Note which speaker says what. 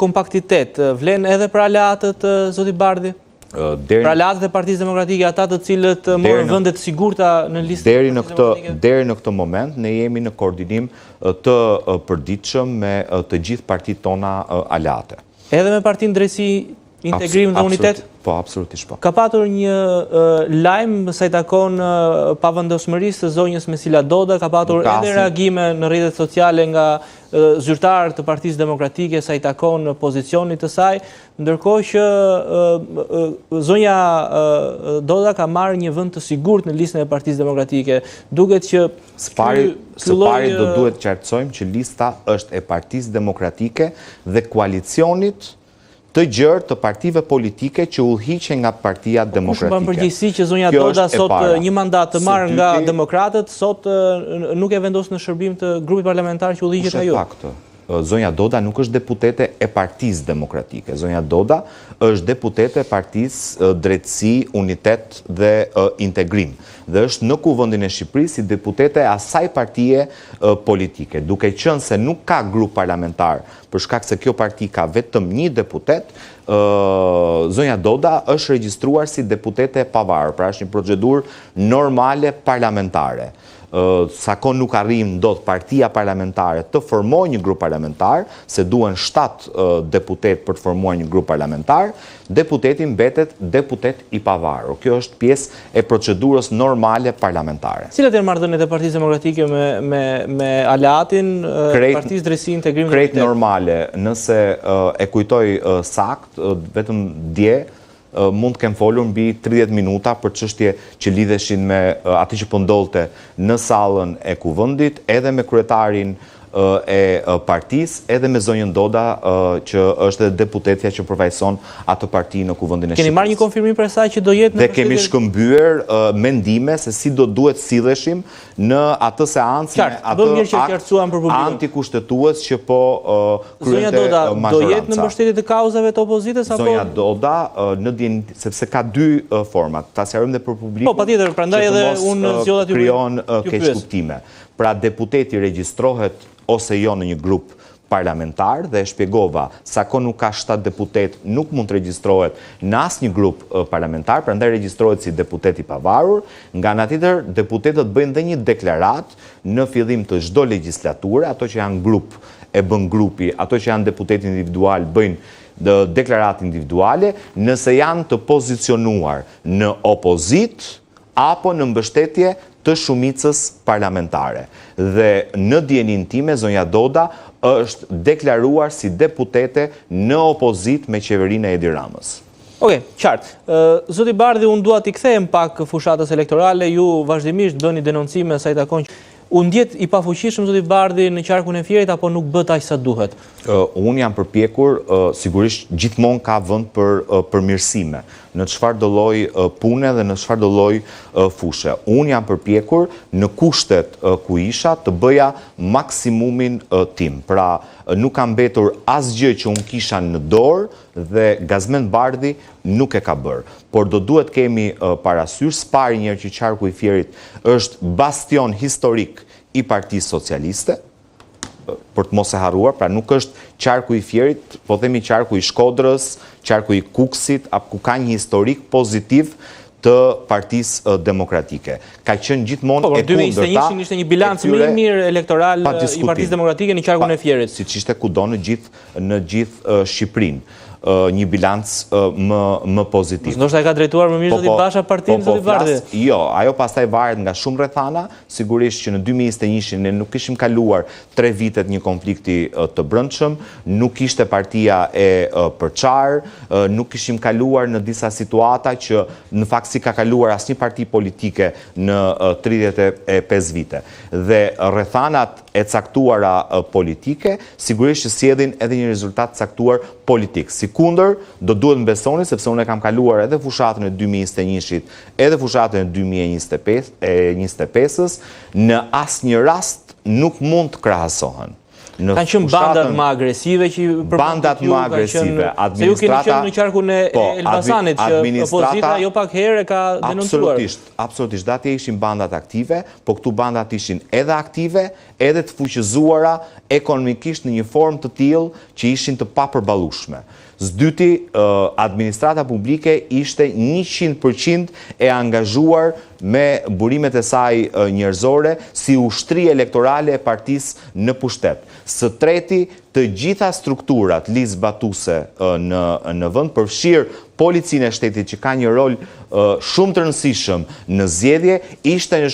Speaker 1: kompaktitet vlen edhe për aleatët, zoti Bardhi? Për aleatët e Partisë Demokratike, ata të cilët morën vendet sigurta në listën e Partisë Demokratike?
Speaker 2: Deri në këtë moment, ne jemi në koordinim të përditshëm me të gjithë partitë tona aleate.
Speaker 1: Edhe me Partinë Drejtësi, Integrim dhe Unitet?
Speaker 2: Po, absolutisht po.
Speaker 1: Ka patur një lajm sa i takon pavendosmërisë të zonjës Mesila Doda, ka patur edhe reagime në rrjetet sociale nga zyrtarë të Partisë Demokratike sa i takon pozicionit të saj, ndërkohë që zonja Doda ka marrë një vend të sigurt në listën e Partisë Demokratike. Duket që
Speaker 2: së pari do duhet qartësojmë që lista është e Partisë Demokratike dhe koalicionit të gjërë të partive politike që udhëhiqen nga Partia Demokratike.
Speaker 1: Kush mban përgjegjësi që zonja Doda sot një mandat të marrë nga demokratët, sot nuk e vendos në shërbim të grupit parlamentar që udhëhiqet ajo?
Speaker 2: Zonja Doda nuk është deputete e Partisë Demokratike. Zonja Doda është deputete e Partisë Drejtësi, Unitet dhe Integrim. Dhe është në Kuvendin e Shqipërisë si deputete e asaj partie politike. Duke qenë se nuk ka grup parlamentar, për shkak se kjo parti ka vetëm një deputet, zonja Doda është regjistruar si deputete e pavarur, pra është një procedurë normale parlamentare. Sakon nuk arrim dot partia parlamentare të formojë një grup parlamentar, se duhen 7 deputet për të formuar një grup parlamentar, deputeti mbetet deputet i pavarur. Kjo është pjesë e procedurës normale parlamentare.
Speaker 1: Cilat janë marrëdhëniet e Partisë Demokratike me aleatin Partisë Drejtësi, Integrim dhe
Speaker 2: Unitet? Krejt normale, nëse e kujtoj sakt, vetëm dje mund të kem folur mbi 30 minuta për çështje që lidheshin me atë që po ndodhte në sallën e Kuvendit, edhe me kryetarin e partisë, edhe me zonjën Doda, që është edhe deputetja që përfaqëson atë parti në Kuvendin e Shqipërisë.
Speaker 1: Keni marrë një konfirmim për asaj që do jetë në
Speaker 2: dhe kemi shkëmbyer mendime se si do duhet silleshim në atë seancë me atë antikushtetues që po kryente majoranca.
Speaker 1: Zonja Doda do jetë në mbështetje të kauzave të opozitës apo?
Speaker 2: Zonja Doda sepse ka dy format. Ta sqarojmë dhe për publikun.
Speaker 1: Po, patjetër, prandaj edhe unë zgjodha t'ju
Speaker 2: krijon keq kuptime. Pra deputeti regjistrohet ose jo në një grup parlamentar dhe e shpjegova, sakon nuk ka 7 deputet, nuk mund të regjistrohet në asnjë grup parlamentar, prandaj regjistrohet si deputet i pavarur. Nga ana tjetër, deputetët bëjnë dhe një deklarat në fillim të çdo legjislature, ato që janë grup e bën grupi, ato që janë deputet individual bëjnë deklarat individuale, nëse janë të pozicionuar në opozit apo në mbështetje të shumicës parlamentare. Dhe në dijenin time, zonja Doda është deklaruar si deputete në opozit me qeverinë e Edi Ramës.
Speaker 1: Okej, qartë. Zoti Bardhi, unë dua t'i kthehem pak fushatës elektorale, ju vazhdimisht bëni denoncime sa i takon që u ndjet i pafuqishëm zoti Bardhi në qarkun e Fierit apo nuk bët aq sa duhet?
Speaker 2: Unë jam përpjekur, sigurisht gjithmonë ka vend për përmirësime në çfarë do lloj pune dhe në çfarë do lloj fushë. Unë jam përpjekur në kushtet ku isha të bëja maksimumin tim. Pra, nuk ka mbetur asgjë që unë kisha në dorë dhe Gazmend Bardhi nuk e ka bërë. Por do duhet kemi parasysh s'pari njerë që qarku i Fierit është bastion historik i Partisë Socialiste, për të mos e harruar, pra nuk është qarku i Fierit, po themi qarku i Shkodrës, qarku i Kuksit, ku ka një historik pozitiv të Partisë Demokratike. Ka qenë gjithmonë e kundërta.
Speaker 1: 2021 ishte një bilanc më i mirë elektoral i Partisë Demokratike në qarkun e Fierit.
Speaker 2: Siç ishte kudo në gjithë Shqipërinë. Një bilanc më pozitiv.
Speaker 1: Ndoshta e ka drejtuar më mirë zoti Basha partinë zoti Bardhi.
Speaker 2: Jo, ajo pastaj varet nga shumë rrethana, sigurisht që në 2021 ne nuk kishim kaluar 3 vitet një konflikti të brendshëm, nuk ishte partia e përçar, nuk kishim kaluar në disa situata që në fakt si ka kaluar asnjë parti politike në 35 vite. Dhe rrethanat e caktuara politike sigurisht që sjellin edhe një rezultat caktuar politik. Sikundër, do duhet më besoni, sepse unë e kam kaluar edhe fushatën e 2021-shit, edhe fushatën e 2025-ës, në asnjë rast nuk mund të krahasohen.
Speaker 1: Kanë qenë bandat më agresive që
Speaker 2: bandat më agresive.
Speaker 1: Se ju keni qenë në qarkun e Elbasanit, që opozita jo pak herë ka denoncuar.
Speaker 2: Absolutisht, atje ishin bandat aktive, po këtu bandat ishin edhe aktive, edhe të fuqëzuara ekonomikisht në një formë të tillë që ishin të papërballueshme. Zdyti, administrata publike ishte 100% e angazhuar me burimet e saj njerëzore si ushtri elektorale e partisë në pushtet. Së treti, të gjitha strukturat ligjzbatuse në vend, përfshirë policinë e shtetit që ka një rol shumë të rëndësishëm në zgjedhje, ishte në